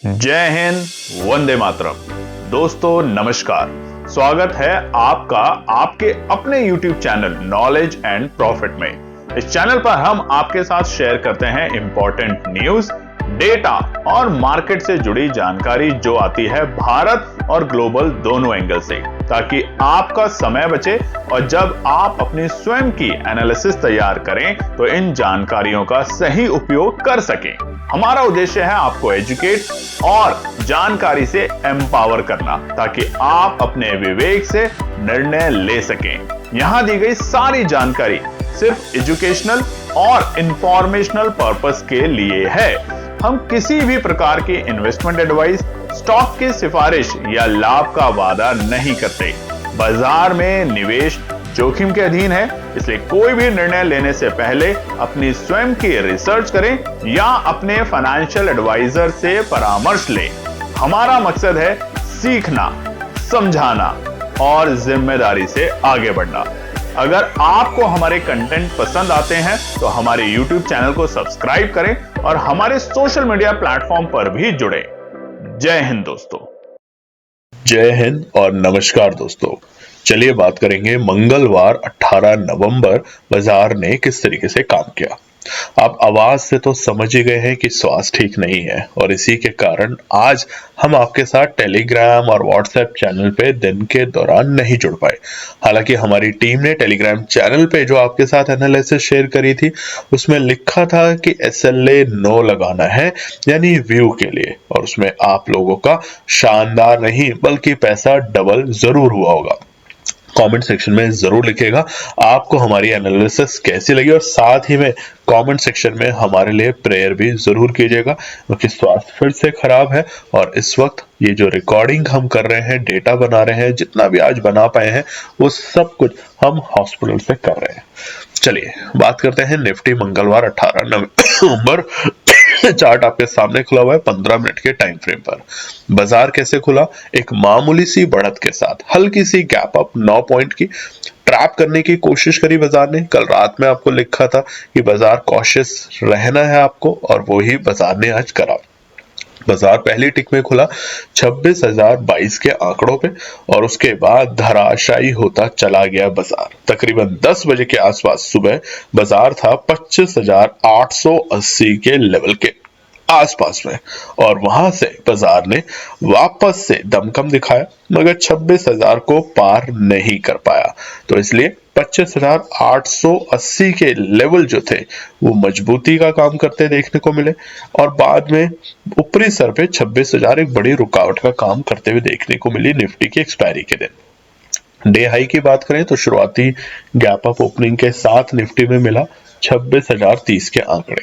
जय हिंद, वंदे मातरम। दोस्तों नमस्कार, स्वागत है आपका आपके अपने YouTube channel knowledge and profit में। इस चैनल पर हम आपके साथ शेयर करते हैं इंपॉर्टेंट न्यूज, डेटा और मार्केट से जुड़ी जानकारी जो आती है भारत और ग्लोबल दोनों एंगल से, ताकि आपका समय बचे और जब आप अपनी स्वयं की एनालिसिस तैयार करें तो इन जानकारियों का सही उपयोग कर सकें। हमारा उद्देश्य है आपको एजुकेट और जानकारी से एम्पावर करना, ताकि आप अपने विवेक से निर्णय ले सकें। यहां दी गई सारी जानकारी सिर्फ एजुकेशनल और इंफॉर्मेशनल पर्पस के लिए है। हम किसी भी प्रकार की इन्वेस्टमेंट एडवाइस, स्टॉक की सिफारिश या लाभ का वादा नहीं करते। बाजार में निवेश जोखिम के अधीन है, इसलिए कोई भी निर्णय लेने से पहले अपनी स्वयं की रिसर्च करें या अपने फाइनेंशियल एडवाइजर से परामर्श लें। हमारा मकसद है सीखना, समझाना और जिम्मेदारी से आगे बढ़ना। अगर आपको हमारे कंटेंट पसंद आते हैं तो हमारे YouTube चैनल को सब्सक्राइब करें और हमारे सोशल मीडिया प्लेटफॉर्म पर भी जुड़ें। जय हिंद दोस्तों। जय हिंद और नमस्कार दोस्तों। चलिए बात करेंगे मंगलवार 18 नवंबर बाजार ने किस तरीके से काम किया। आप आवाज से तो समझ ही गए हैं कि स्वास्थ्य ठीक नहीं है और इसी के कारण आज हम आपके साथ टेलीग्राम और व्हाट्सएप चैनल पे दिन के दौरान नहीं जुड़ पाए। हालांकि हमारी टीम ने टेलीग्राम चैनल पे जो आपके साथ एनालिसिस शेयर करी थी उसमें लिखा था कि SLA नो लगाना है, यानी व्यू के लिए, और उसमें आप लोगों का शानदार नहीं बल्कि पैसा डबल जरूर हुआ होगा। कमेंट सेक्शन में जरूर लिखिएगा आपको हमारी एनालिसिस कैसी लगी और साथ ही में कमेंट सेक्शन में हमारे लिए प्रेयर भी जरूर कीजिएगा, क्योंकि स्वास्थ्य फिर से खराब है और इस वक्त ये जो रिकॉर्डिंग हम कर रहे हैं, डेटा बना रहे हैं, जितना भी आज बना पाए हैं वो सब कुछ हम हॉस्पिटल से कर रहे हैं। चलिए बात करते हैं निफ्टी मंगलवार 18 नवंबर चार्ट आपके सामने खुला हुआ है 15 मिनट के टाइम फ्रेम पर। बाजार कैसे खुला? एक मामूली सी बढ़त के साथ हल्की सी गैप अप 9 पॉइंट की ट्रैप करने की कोशिश करी बाजार ने। कल रात में आपको लिखा था कि बाजार कॉशियस रहना है आपको, और वो ही बाजार ने आज करा। बाजार पहली टिक में खुला 26,022 के आंकड़ों पे और उसके बाद धराशायी होता चला गया बाजार। तकरीबन 10 बजे के आसपास सुबह बाजार था 25,880 के लेवल के आसपास में, और वहां से बाजार ने वापस से दमखम दिखाया, मगर 26,000 को पार नहीं कर पाया। तो इसलिए 25,880 के लेवल जो थे वो मजबूती का काम करते देखने को मिले, और बाद में ऊपरी सर पे 26,000 एक बड़ी रुकावट का काम करते हुए देखने को मिली निफ्टी की एक्सपायरी के दिन। डे हाई की बात करें तो शुरुआती गैप अप ओपनिंग के साथ निफ्टी में मिला 26,030 के आंकड़े।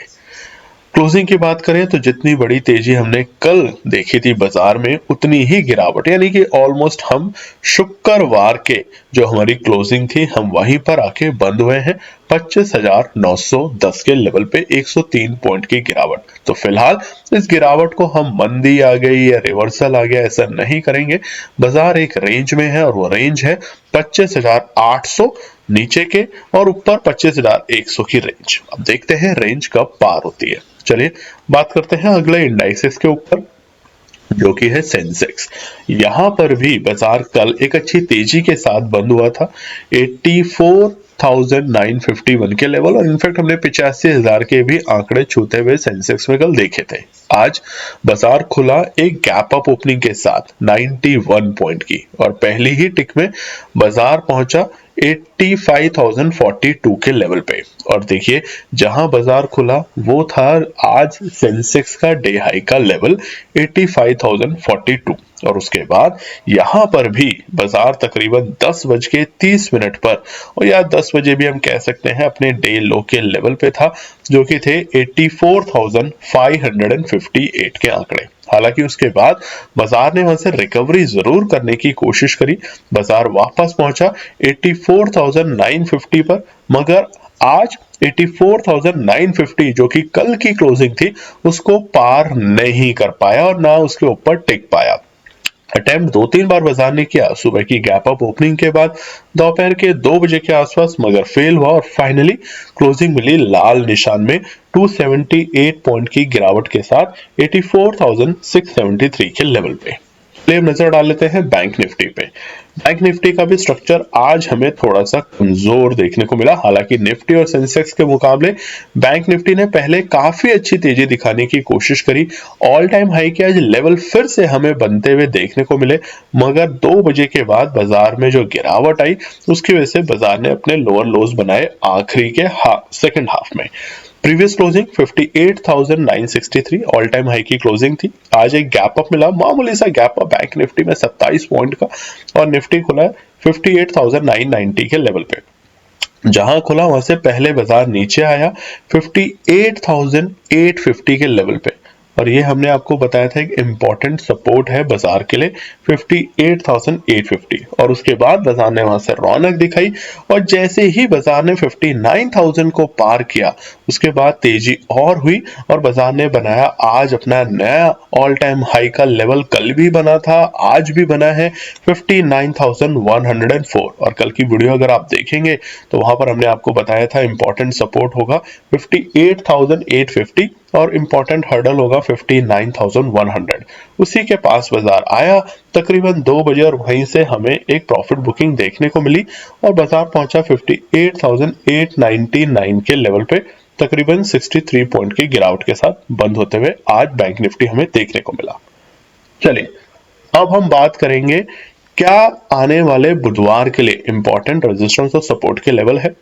क्लोजिंग की बात करें तो जितनी बड़ी तेजी हमने कल देखी थी बाजार में, उतनी ही गिरावट, यानी कि ऑलमोस्ट हम शुक्रवार के जो हमारी क्लोजिंग थी हम वहीं पर आके बंद हुए हैं 25,910 के लेवल पे 103 पॉइंट की गिरावट। तो फिलहाल इस गिरावट को हम मंदी आ गई या रिवर्सल आ गया ऐसा नहीं करेंगे। बाजार एक रेंज में है और वो रेंज है 25,800 नीचे के और ऊपर 25,100 की रेंज। अब देखते हैं रेंज कब पार होती है। चलिए बात करते हैं अगले इंडाइसेस के ऊपर, जो कि है सेंसेक्स। यहां पर भी बाजार कल एक अच्छी तेजी के साथ बंद हुआ था 84,951 के लेवल, और इनफैक्ट हमने 85,000 के भी आंकड़े छूते हुए सेंसेक्स में कल देखे थे। आज बाजार खुला एक गैप अप ओपनिंग के साथ 91 पॉइंट की, और पहली ही टिक में बाजार पहुंचा 85,042 के लेवल पे। और देखिए जहां बाजार खुला वो था आज सेंसेक्स का डे हाई का लेवल 85,042, और उसके बाद यहां पर भी बाजार तकरीबन 10:30 पर, और या 10 बजे भी हम कह सकते हैं, अपने डे लो के लेवल पे था, जो कि थे 84,558 के आंकड़े। हालांकि उसके बाद बाजार ने वहां से रिकवरी जरूर करने की कोशिश करी, बाजार वापस पहुंचा 84,950 पर, मगर आज 84,950 जो कि कल की क्लोजिंग थी उसको पार नहीं कर पाया और ना उसके ऊपर टिक पाया। अटेम्प्ट 2-3 बार बाजार ने किया सुबह की गैप अप ओपनिंग के बाद दोपहर के 2 बजे के आसपास, मगर फेल हुआ और फाइनली क्लोजिंग मिली लाल निशान में 278 पॉइंट की गिरावट के साथ 84,673 के लेवल पे। चलिए नजर डाल लेते हैं बैंक निफ्टी पे। बैंक निफ्टी का भी स्ट्रक्चर आज हमें थोड़ा सा कमजोर देखने को मिला। हालांकि निफ्टी और सेंसेक्स के मुकाबले बैंक निफ्टी ने पहले काफी अच्छी तेजी दिखाने की कोशिश करी। ऑल टाइम हाई के आज लेवल फिर से हमें बनते हुए देखने को मिले, मगर 2 बजे के बाद बाजार में जो गिरावट आई उसकी वजह से बाजार ने अपने लोअर लोज बनाए आखिरी के सेकेंड हाफ में। Previous closing 58,963 all time high की क्लोजिंग थी। आज एक गैप अप मिला, मामूली सा गैप अप बैंक निफ्टी में 27 पॉइंट का, और निफ्टी खुला है 58,990 के लेवल पे। जहां खुला वहां से पहले बाजार नीचे आया 58,850 के लेवल पे, और ये हमने आपको बताया था एक इंपॉर्टेंट सपोर्ट है बाजार के लिए 58,850, और उसके बाद बाजार ने वहां से रौनक दिखाई, और जैसे ही बाजार ने 59,000 को पार किया उसके बाद तेजी और हुई, और बाजार ने बनाया आज अपना नया ऑल टाइम हाई का लेवल। कल भी बना था, आज भी बना है 59,104, और कल की वीडियो अगर आप देखेंगे तो वहां पर हमने आपको बताया था इंपॉर्टेंट सपोर्ट होगा 58,850 और इंपॉर्टेंट हर्डल होगा 59,100। उसी के पास बाजार आया तकरीबन 2 बजे, और वहीं से हमें एक प्रॉफिट बुकिंग देखने को मिली और बाजार पहुंचा 58,899 के लेवल पे, तकरीबन 63 पॉइंट की गिरावट के साथ बंद होते हुए आज बैंक निफ्टी हमें देखने को मिला। चलिए अब हम बात करेंगे क्या आने वाले बुधवार के लिए इंपॉर्टेंट रेजिस्टेंस और सपोर्ट के लेवल है।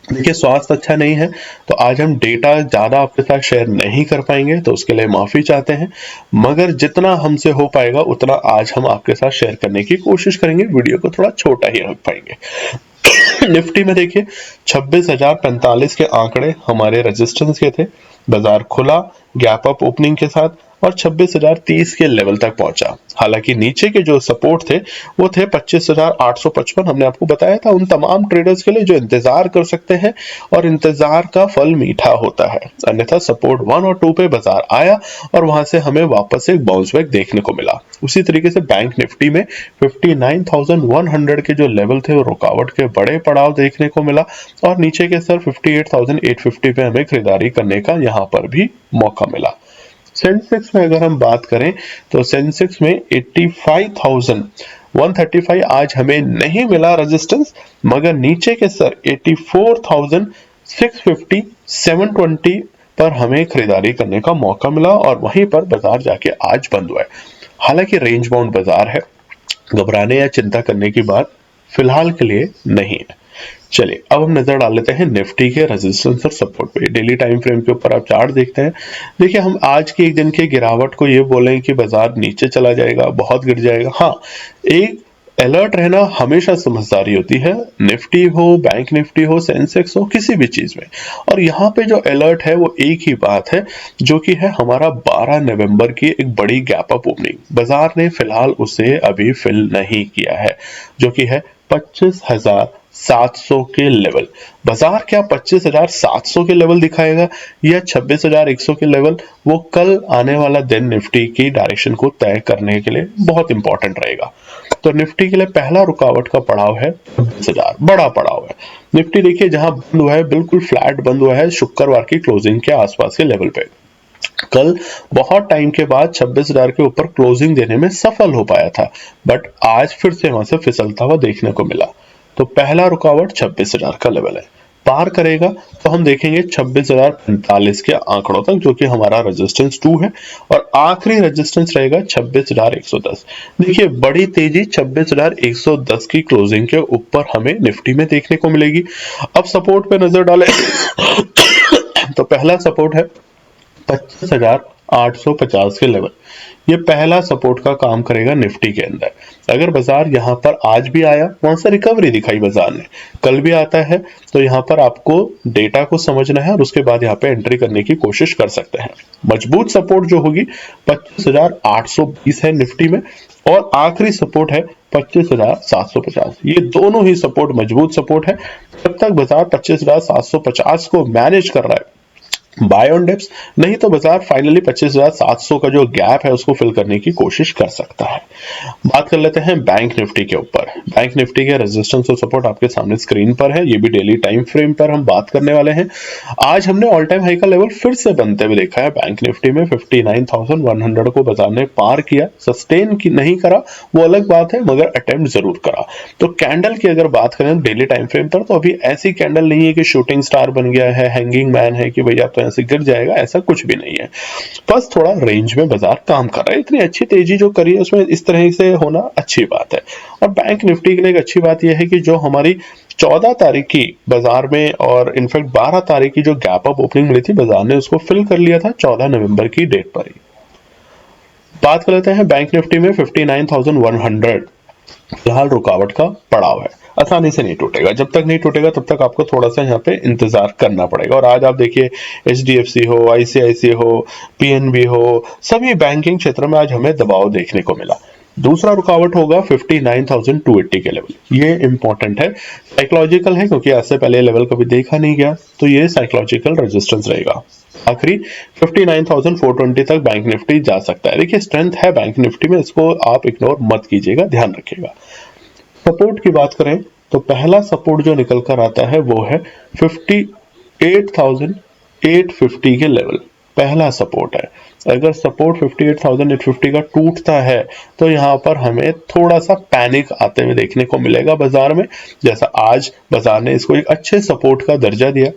देखिए स्वास्थ्य अच्छा नहीं है तो आज हम डेटा ज्यादा आपके साथ शेयर नहीं कर पाएंगे, तो उसके लिए माफी चाहते हैं, मगर जितना हमसे हो पाएगा उतना आज हम आपके साथ शेयर करने की कोशिश करेंगे। वीडियो को थोड़ा छोटा ही रख पाएंगे। निफ्टी में देखिए 26,045 के आंकड़े हमारे रेजिस्टेंस के थे। बाजार खुला गैप अप ओपनिंग के साथ और 26,030 के लेवल तक पहुंचा। हालांकि नीचे के जो सपोर्ट थे वो थे 25,855। हमने आपको बताया था उन तमाम ट्रेडर्स के लिए जो इंतजार कर सकते हैं, और इंतजार का फल मीठा होता है। अन्यथा सपोर्ट 1 और 2 पे बाजार आया और वहां से हमें वापस एक बाउंस बैक देखने को मिला। उसी तरीके से बैंक निफ्टी में 59,100 के जो लेवल थे वो रुकावट के बड़े पड़ाव देखने को मिला, और नीचे के सर 58,850 पे हमें खरीदारी करने का यहाँ पर भी मौका मिला। सेंसेक्स में अगर हम बात करें तो सेंसेक्स में 85,135 आज हमें नहीं मिला रेजिस्टेंस, मगर नीचे के सर 84,650 720 पर हमें खरीदारी करने का मौका मिला, और वहीं पर बाजार जाके आज बंद हुआ है। हालांकि रेंज बाउंड बाजार है, घबराने या चिंता करने की बात फिलहाल के लिए नहीं है। चलिए अब हम नजर डाल लेते हैं निफ्टी के रेजिस्टेंस और सपोर्ट पे। डेली टाइम फ्रेम के ऊपर आप चार्ट देखते हैं। देखिए हम आज के एक दिन के गिरावट को ये बोलें कि बाजार नीचे चला जाएगा, बहुत गिर जाएगा, हाँ एक अलर्ट रहना हमेशा समझदारी होती है, निफ्टी हो, बैंक निफ्टी हो, सेंसेक्स हो, किसी भी चीज में। और यहाँ पे जो अलर्ट है वो एक ही बात है, जो कि है हमारा 12 नवंबर की एक बड़ी गैप अप ओपनिंग। बाजार ने फिलहाल उसे अभी फिल नहीं किया है, जो कि है 25,700 के लेवल। बाजार क्या 25,700 के लेवल दिखाएगा या 26,100 के लेवल, वो कल आने वाला दिन निफ्टी की डायरेक्शन को तय करने के लिए बहुत इंपॉर्टेंट रहेगा। तो निफ्टी के लिए पहला रुकावट का पड़ाव है 26,000, बड़ा पड़ाव है। निफ्टी देखिए जहां बंद हुआ है बिल्कुल फ्लैट बंद हुआ है शुक्रवार की क्लोजिंग के आसपास के लेवल पे। कल बहुत टाइम के बाद 26,000 के ऊपर क्लोजिंग देने में सफल हो पाया था, बट आज फिर से वहां से फिसलता हुआ देखने को मिला। तो पहला रुकावट 26,000 का लेवल है, पार करेगा तो हम देखेंगे 26,045 के आंकड़ों तक, जो कि हमारा रेजिस्टेंस 2 है, और आखिरी रेजिस्टेंस रहेगा 26,110। देखिए बड़ी तेजी 26,110 की क्लोजिंग के ऊपर हमें निफ्टी में देखने को मिलेगी। अब सपोर्ट पे नजर डालें तो पहला सपोर्ट है 25,850 के लेवल। ये पहला सपोर्ट का काम करेगा निफ्टी के अंदर। अगर बाजार यहाँ पर आज भी आया, वहां से रिकवरी दिखाई बाजार ने, कल भी आता है, तो यहाँ पर आपको डेटा को समझना है और उसके बाद यहाँ पे एंट्री करने की कोशिश कर सकते हैं। मजबूत सपोर्ट जो होगी 25,820 है निफ्टी में, और आखिरी सपोर्ट है 25,750। ये दोनों ही सपोर्ट मजबूत सपोर्ट है। जब तक बाजार 25,750 को मैनेज कर रहा है बाय ऑन डिप्स, नहीं तो बाजार फाइनली 25,700 का जो गैप है उसको फिल करने की कोशिश कर सकता है। बात कर लेते हैं बैंक निफ्टी के ऊपर। बैंक निफ्टी के रेजिस्टेंस और सपोर्ट आपके सामने स्क्रीन पर है, ये भी डेली टाइम फ्रेम पर हम बात करने वाले हैं। आज हमने ऑल टाइम हाई का लेवल फिर से बनते हुए देखा है बैंक निफ्टी में। 59,100 को बाजार ने पार किया, सस्टेन की नहीं करा वो अलग बात है, मगर अटेम्प्ट जरूर करा। तो कैंडल की अगर बात करें डेली टाइम फ्रेम पर, तो अभी ऐसी कैंडल नहीं है कि शूटिंग स्टार बन गया है, हैंगिंग मैन है कि भैया तो ऐसे गिर जाएगा, ऐसा कुछ भी नहीं है। बस थोड़ा रेंज में बाजार काम कर रहा है। इतनी अच्छी तेजी जो करी है उसमें इस तरह से होना अच्छी बात है। और बैंक निफ्टी के लिए एक अच्छी बात यह है कि जो हमारी 14 तारीख की बाजार में और इनफैक्ट 12 तारीख की जो गैप अप ओपनिंग मिली थी, बाजार ने उसको फिल कर लिया था 14 नवंबर की डेट पर ही। बात कर लेते हैं बैंक निफ्टी में 59,100 फिलहाल रुकावट का पड़ाव है, आसानी से नहीं टूटेगा। जब तक नहीं टूटेगा तब तक आपको थोड़ा सा यहाँ पे इंतजार करना पड़ेगा। और आज आप देखिए HDFC हो, ICICI हो, PNB हो, सभी बैंकिंग क्षेत्र में आज हमें दबाव देखने को मिला। दूसरा रुकावट होगा 59,280 के लेवल। ये इंपॉर्टेंट है, साइकोलॉजिकल है, क्योंकि आज से पहले लेवल कभी देखा नहीं गया, तो ये साइकोलॉजिकल रेजिस्टेंस रहेगा। आखिरी 59,420 तक बैंक निफ्टी जा सकता है। देखिए स्ट्रेंथ है बैंक निफ्टी में, इसको आप इग्नोर मत कीजिएगा, ध्यान रखिएगा। सपोर्ट की बात करें तो पहला सपोर्ट जो निकल कर आता है वो है 58,850 के लेवल, पहला सपोर्ट है। अगर सपोर्ट 58,850 का टूटता है तो यहाँ पर हमें थोड़ा सा पैनिक आते हुए देखने को मिलेगा बाजार में, जैसा आज बाजार ने इसको एक अच्छे सपोर्ट का दर्जा दिया,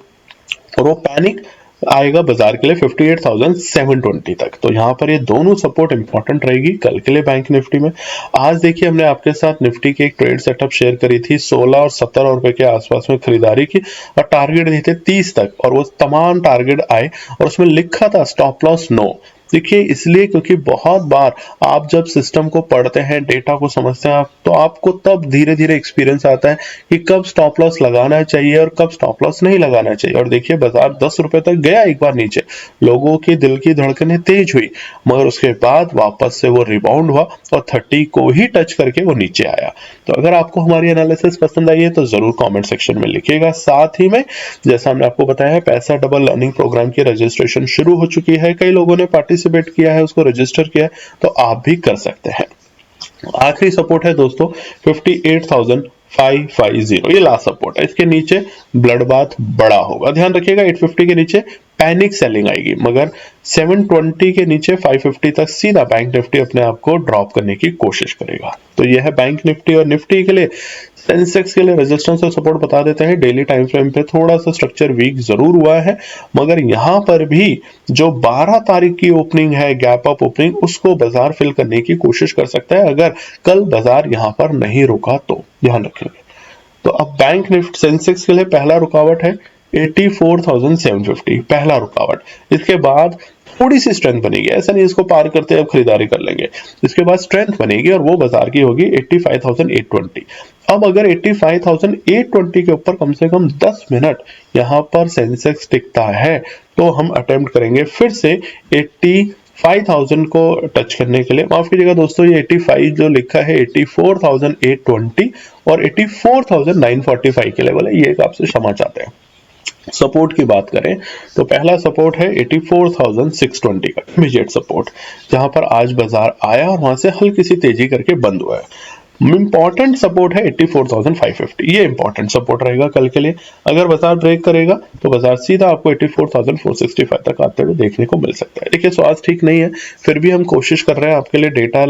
और वो पैनिक आएगा बाजार के लिए 58,720 तक। तो यहाँ पर ये दोनों सपोर्ट इंपॉर्टेंट रहेगी कल के लिए बैंक निफ्टी में। आज देखिए हमने आपके साथ निफ्टी की एक ट्रेड सेटअप शेयर करी थी, 16 और 17 रुपए के आसपास में खरीदारी की और टारगेट दिए थे 30 तक, और वो तमाम टारगेट आए और उसमें लिखा था स्टॉप लॉस नो। देखिए इसलिए क्योंकि बहुत बार आप जब सिस्टम को पढ़ते हैं, डेटा को समझते हैं, तो आपको तब धीरे धीरे एक्सपीरियंस आता है कि कब स्टॉप लॉस लगाना चाहिए और कब स्टॉप लॉस नहीं लगाना चाहिए। और देखिए बाजार 10 रुपए तक गया एक बार नीचे, लोगों के दिल की धड़कनें तेज हुई, मगर उसके बाद वापस से वो रिबाउंड हुआ और 30 को ही टच करके वो नीचे आया। तो अगर आपको हमारी एनालिसिस पसंद आई है तो जरूर कमेंट सेक्शन में लिखिएगा। साथ ही में जैसा हमने आपको बताया है, पैसा डबल लर्निंग प्रोग्राम की रजिस्ट्रेशन शुरू हो चुकी है, कई लोगों ने पार्टिसिपेट किया है, उसको रजिस्टर किया है, तो आप भी कर सकते हैं। आखिरी सपोर्ट है दोस्तों 58,550, ये लास्ट सपोर्ट है। इसके नीचे ब्लड बाथ बड़ा होगा, ध्यान रखिएगा। 850 के नीचे पैनिक सेलिंग आएगी, मगर 720 के नीचे 550 तक सीधा बैंक निफ्टी अपने आप को ड्रॉप करने की कोशिश करेगा। तो यह है बैंक निफ्टी। और निफ्टी के लिए सेंसेक्स के लिए रेजिस्टेंस और सपोर्ट बता देते हैं। डेली टाइम फ्रेम पे थोड़ा सा स्ट्रक्चर वीक जरूर हुआ है, मगर यहां पर भी जो 12 तारीख की ओपनिंग है, गैप अप ओपनिंग, उसको बाजार फिल करने की कोशिश कर सकता है अगर कल बाजार यहां पर नहीं रुका तो, ध्यान रखेंगे। तो अब बैंक निफ्टी सेंसेक्स के लिए पहला रुकावट है 84,750, पहला रुकावट। इसके बाद थोड़ी सी स्ट्रेंथ बनेगी, ऐसा नहीं इसको पार करते अब खरीदारी कर लेंगे, इसके बाद स्ट्रेंथ बनेगी और वो बाजार की होगी 85,820। अब अगर 85,820 के ऊपर कम से कम 10 मिनट यहां पर सेंसेक्स टिकता है तो हम अटेम्प्ट करेंगे फिर से 85,000 को टच करने के लिए। माफ कीजिएगा दोस्तों, ये 85 जो लिखा है 84,820 और 84,945 के लेवल है, ये आपसे क्षमा चाहते हैं। सपोर्ट की बात करें तो पहला सपोर्ट है 84,620 का इमीडिएट सपोर्ट, जहां पर आज बाजार आया और वहां से हल्की सी तेजी करके बंद हुआ है। इंपॉर्टेंट सपोर्ट है 84,550, ये इंपॉर्टेंट सपोर्ट रहेगा कल के लिए। अगर बाजार ब्रेक करेगा तो बाजार सीधा आपको 84,465 तक आते हुए देखने को मिल सकता है। देखिए स्वास्थ्य ठीक नहीं है, फिर भी हम कोशिश कर रहे हैं आपके लिए डेटा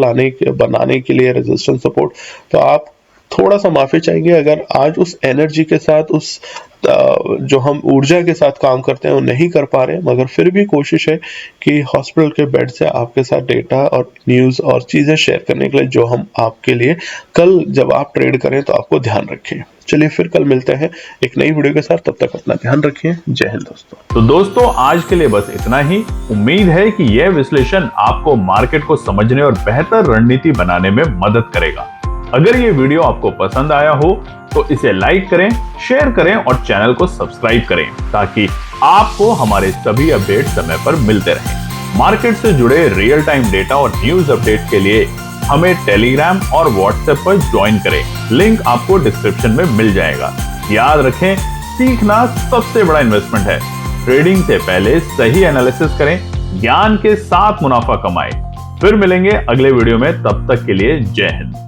बनाने के लिए रेजिस्टेंस सपोर्ट। तो आप थोड़ा सा माफी चाहेंगे अगर आज उस एनर्जी के साथ, उस जो हम ऊर्जा के साथ काम करते हैं वो नहीं कर पा रहे, मगर फिर भी कोशिश है कि हॉस्पिटल के बेड से आपके साथ डेटा और न्यूज़ और चीज़ें शेयर करने के लिए जो हम आपके लिए कल जब आप ट्रेड करें तो आपको ध्यान रखें। चलिए फिर कल मिलते हैं एक नई वीडियो के साथ, तब तक अपना ध्यान रखिए। जय हिंद दोस्तों। तो दोस्तों आज के लिए बस इतना ही। उम्मीद है कि यह विश्लेषण आपको मार्केट को समझने और बेहतर रणनीति बनाने में मदद करेगा। अगर ये वीडियो आपको पसंद आया हो तो इसे लाइक करें, शेयर करें और चैनल को सब्सक्राइब करें ताकि आपको हमारे सभी अपडेट समय पर मिलते रहें। मार्केट से जुड़े रियल टाइम डेटा और न्यूज अपडेट के लिए हमें टेलीग्राम और व्हाट्सएप पर ज्वाइन करें, लिंक आपको डिस्क्रिप्शन में मिल जाएगा। याद रखें, सीखना सबसे बड़ा इन्वेस्टमेंट है। ट्रेडिंग से पहले सही एनालिसिस करें, ज्ञान के साथ मुनाफा कमाएं। फिर मिलेंगे अगले वीडियो में, तब तक के लिए जय हिंद।